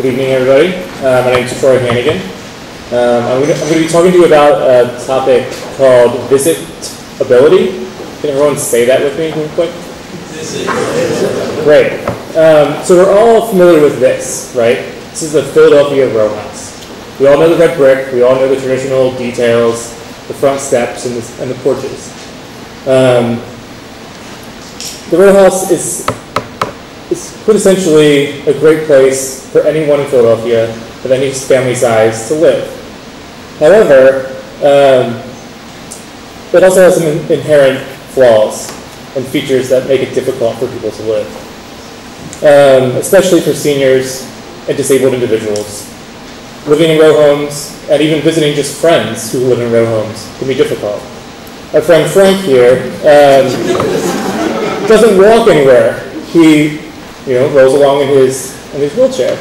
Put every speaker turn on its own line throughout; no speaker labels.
Good evening, everybody. My name is Troy Hannigan. I'm going to be talking to you about a topic called visitability. Can everyone say that with me real quick? Great. So we're all familiar with this, right? This is the Philadelphia row house. We all know the red brick. We all know the traditional details, the front steps, and the porches. The row house is quintessentially a great place for anyone in Philadelphia of any family size to live. However, it also has some inherent flaws and features that make it difficult for people to live, especially for seniors and disabled individuals. Living in row homes and even visiting just friends who live in row homes can be difficult. Our friend Frank here doesn't walk anywhere. He rolls along in his wheelchair.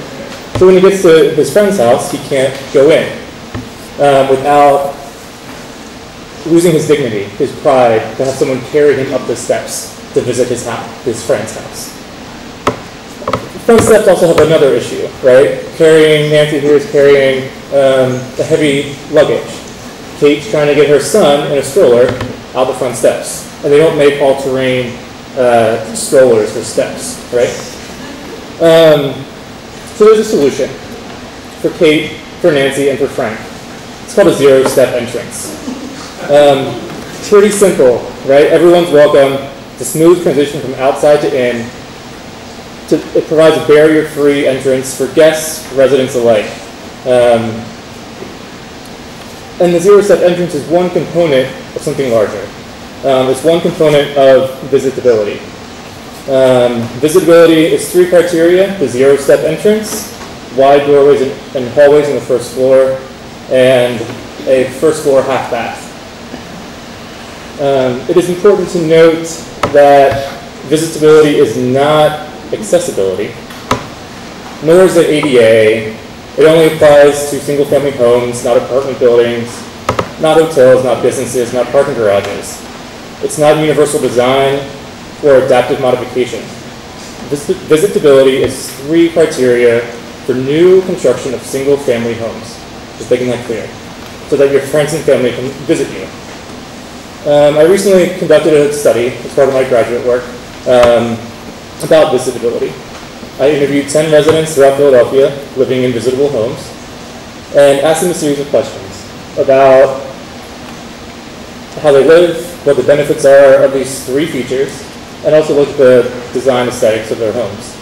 So when he gets to his friend's house, he can't go in without losing his dignity, his pride, to have someone carry him up the steps to visit his friend's house. Front steps also have another issue, right? Nancy here is carrying a heavy luggage. Kate's trying to get her son in a stroller out the front steps. And they don't make all-terrain strollers or steps, right? So there's a solution for Kate, for Nancy, and for Frank. It's called a zero-step entrance. Pretty simple, right? Everyone's welcome. It's a smooth transition from outside to in. It provides a barrier-free entrance for guests, residents alike. And the zero-step entrance is one component of something larger. It's one component of visitability. Visitability is 3 criteria: the zero-step entrance, wide doorways and hallways on the first floor, and a first floor half bath. It is important to note that visitability is not accessibility, nor is it ADA. It only applies to single-family homes, not apartment buildings, not hotels, not businesses, not parking garages. It's not universal design or adaptive modification. Visitability is 3 criteria for new construction of single-family homes. Just making that clear, so that your friends and family can visit you. I recently conducted a study as part of my graduate work about visitability. I interviewed 10 residents throughout Philadelphia living in visitable homes and asked them a series of questions about how they live, what the benefits are of these 3 features, and also look at the design aesthetics of their homes.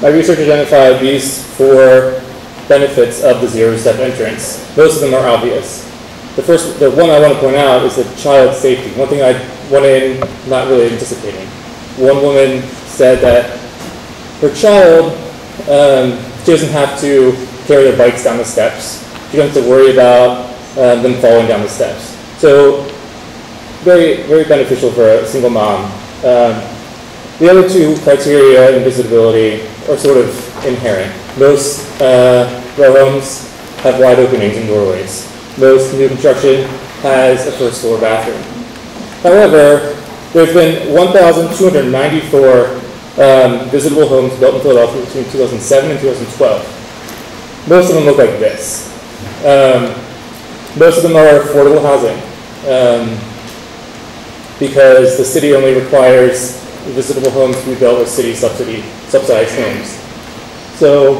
My research identified these 4 benefits of the zero-step entrance. Most of them are obvious. The one I want to point out is the child safety. One thing I went in not really anticipating. One woman said that her child, she doesn't have to carry their bikes down the steps. She doesn't have to worry about them falling down the steps. So very, very beneficial for a single mom. The other 2 criteria in visitability are sort of inherent. Most row homes have wide openings and doorways. Most new construction has a first floor bathroom. However, there's been 1,294 visitable homes built in Philadelphia between 2007 and 2012. Most of them look like this. Most of them are affordable housing because the city only requires visitable homes to be built with city subsidized homes. So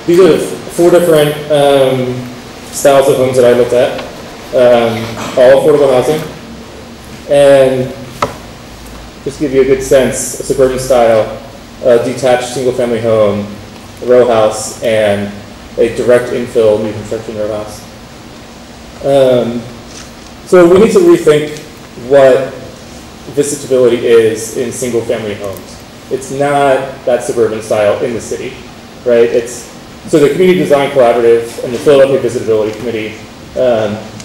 these are the 4 different styles of homes that I looked at, all affordable housing. And just to give you a good sense, a suburban style, detached single-family home, a row house, and a direct infill new construction row house. So we need to rethink what visitability is in single-family homes. It's not that suburban style in the city, right? So the Community Design Collaborative and the Philadelphia Visitability Committee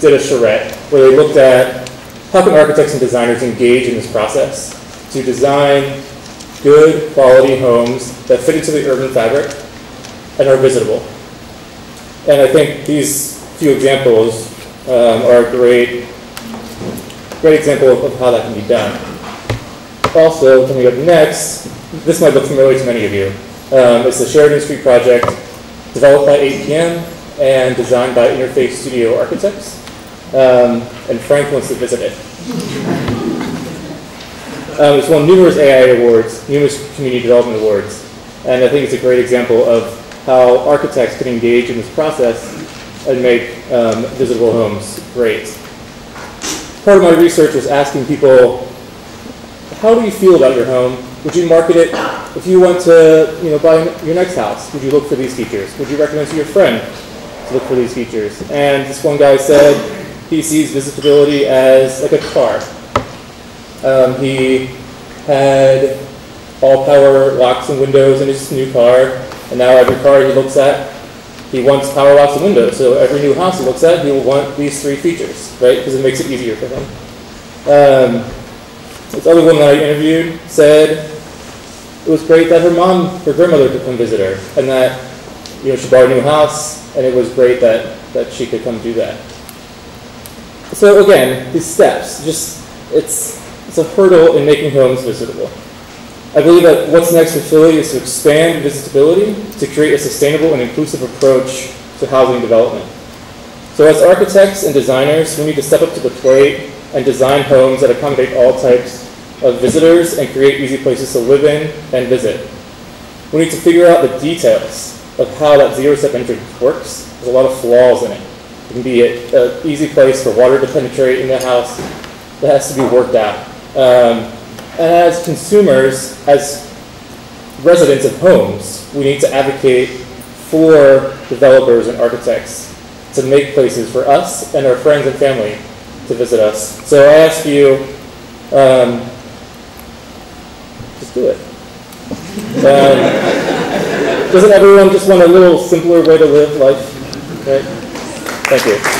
did a charrette where they looked at how can architects and designers engage in this process to design good quality homes that fit into the urban fabric and are visitable. And I think these few examples are a great example of how that can be done. also, coming up next, this might look familiar to many of you. It's the Sheridan Street project, developed by 8PM and designed by Interface Studio Architects. And Frank wants to visit it. It's won numerous AI awards, numerous community development awards, and I think it's a great example of how architects can engage in this process and make visitable homes great. Part of my research was asking people, how do you feel about your home? Would you market it? If you went to buy your next house, would you look for these features? Would you recommend to your friend to look for these features? And this one guy said he sees visitability as like a car. He had all power locks and windows in his new car, and now every car he looks at, he wants power locks and windows. So every new house he looks at, he will want these 3 features, right? Because it makes it easier for him. This other woman I interviewed said it was great that her grandmother could come visit her, and that she bought a new house, and it was great that she could come do that. So again, these steps, it's a hurdle in making homes visitable. I believe that what's next for Philly is to expand visitability to create a sustainable and inclusive approach to housing development. So as architects and designers, we need to step up to the plate and design homes that accommodate all types of visitors and create easy places to live in and visit. We need to figure out the details of how that zero-step entrance works. There's a lot of flaws in it. It can be an easy place for water to penetrate in the house. That has to be worked out. And as consumers, as residents of homes, we need to advocate for developers and architects to make places for us and our friends and family to visit us. So I ask you, just do it. Doesn't everyone just want a little simpler way to live life? Right? Thank you.